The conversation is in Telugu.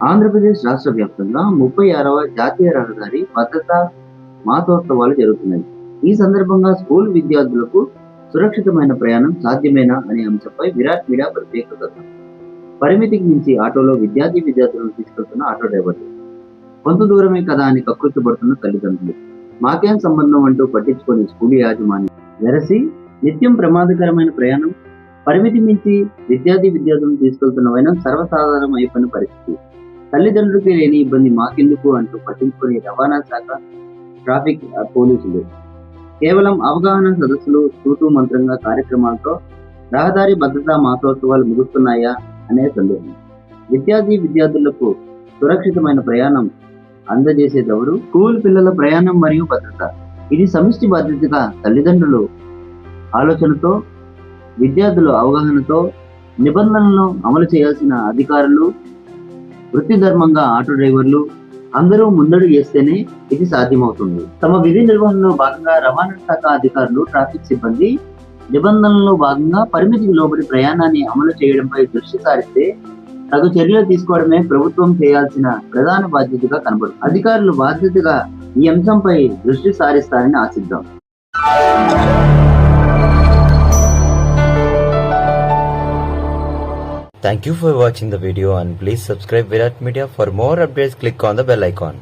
ఆంధ్రప్రదేశ్ రాష్ట్ర వ్యాప్తంగా 36వ జాతీయ రహదారి భద్రతా మాసోత్సవాలు జరుగుతున్నాయి. ఈ సందర్భంగా స్కూల్ విద్యార్థులకు సురక్షితమైన ప్రయాణం సాధ్యమేనా అనే అంశంపై విరాట్ మీడియా ప్రత్యేక కథనం. పరిమితికి మించి ఆటోలో విద్యార్థులను తీసుకెళ్తున్న ఆటో డ్రైవర్లు, కొంత దూరమే కదా అని కకృతిపడుతున్న తల్లిదండ్రులు, మాకేం సంబంధం అంటూ పట్టించుకొని స్కూల్ యాజమాన్యం వెరసి నిత్యం ప్రమాదకరమైన ప్రయాణం, పరిమితి మించి విద్యార్థులను తీసుకెళ్తున్న వైనం సర్వసాధారణం అయిపోయిన పరిస్థితి. తల్లిదండ్రులకి లేని ఇబ్బంది మాకెందుకు అంటూ పట్టించుకునే రవాణా శాఖ, ట్రాఫిక్ పోలీసులు కేవలం అవగాహన సదస్సులు, తూతూ మంత్రంగా కార్యక్రమాలతో రహదారి భద్రతా మాసోత్సవాలు ముగుస్తున్నాయా అనే సందేహం. విద్యార్థులకు సురక్షితమైన ప్రయాణం అందజేసేదెవరు? స్కూల్ పిల్లల ప్రయాణం మరియు భద్రత. ఇది సమిష్టి బాధ్యతగా తల్లిదండ్రులు ఆలోచనతో, విద్యార్థుల అవగాహనతో, నిబంధనలను అమలు చేయాల్సిన అధికారులు, వృత్తి ధర్మంగా ఆటో డ్రైవర్లు అందరూ ముందడుగు వేస్తేనే ఇది సాధ్యమవుతుంది. తమ విధి నిర్వహణలో భాగంగా రవాణా శాఖ అధికారులు, ట్రాఫిక్ సిబ్బంది నిబంధనల్లో భాగంగా పరిమితికి లోబడి ప్రయాణాన్ని అమలు చేయడంపై దృష్టి సారిస్తే తగు చర్యలు తీసుకోవడమే ప్రభుత్వం చేయాల్సిన ప్రధాన బాధ్యతగా కనబడుతుంది. అధికారులు బాధ్యతగా ఈ అంశంపై దృష్టి సారిస్తారని ఆశిద్దాం. Thank you for watching the video and please subscribe Virat Media. For more updates, click on the bell icon.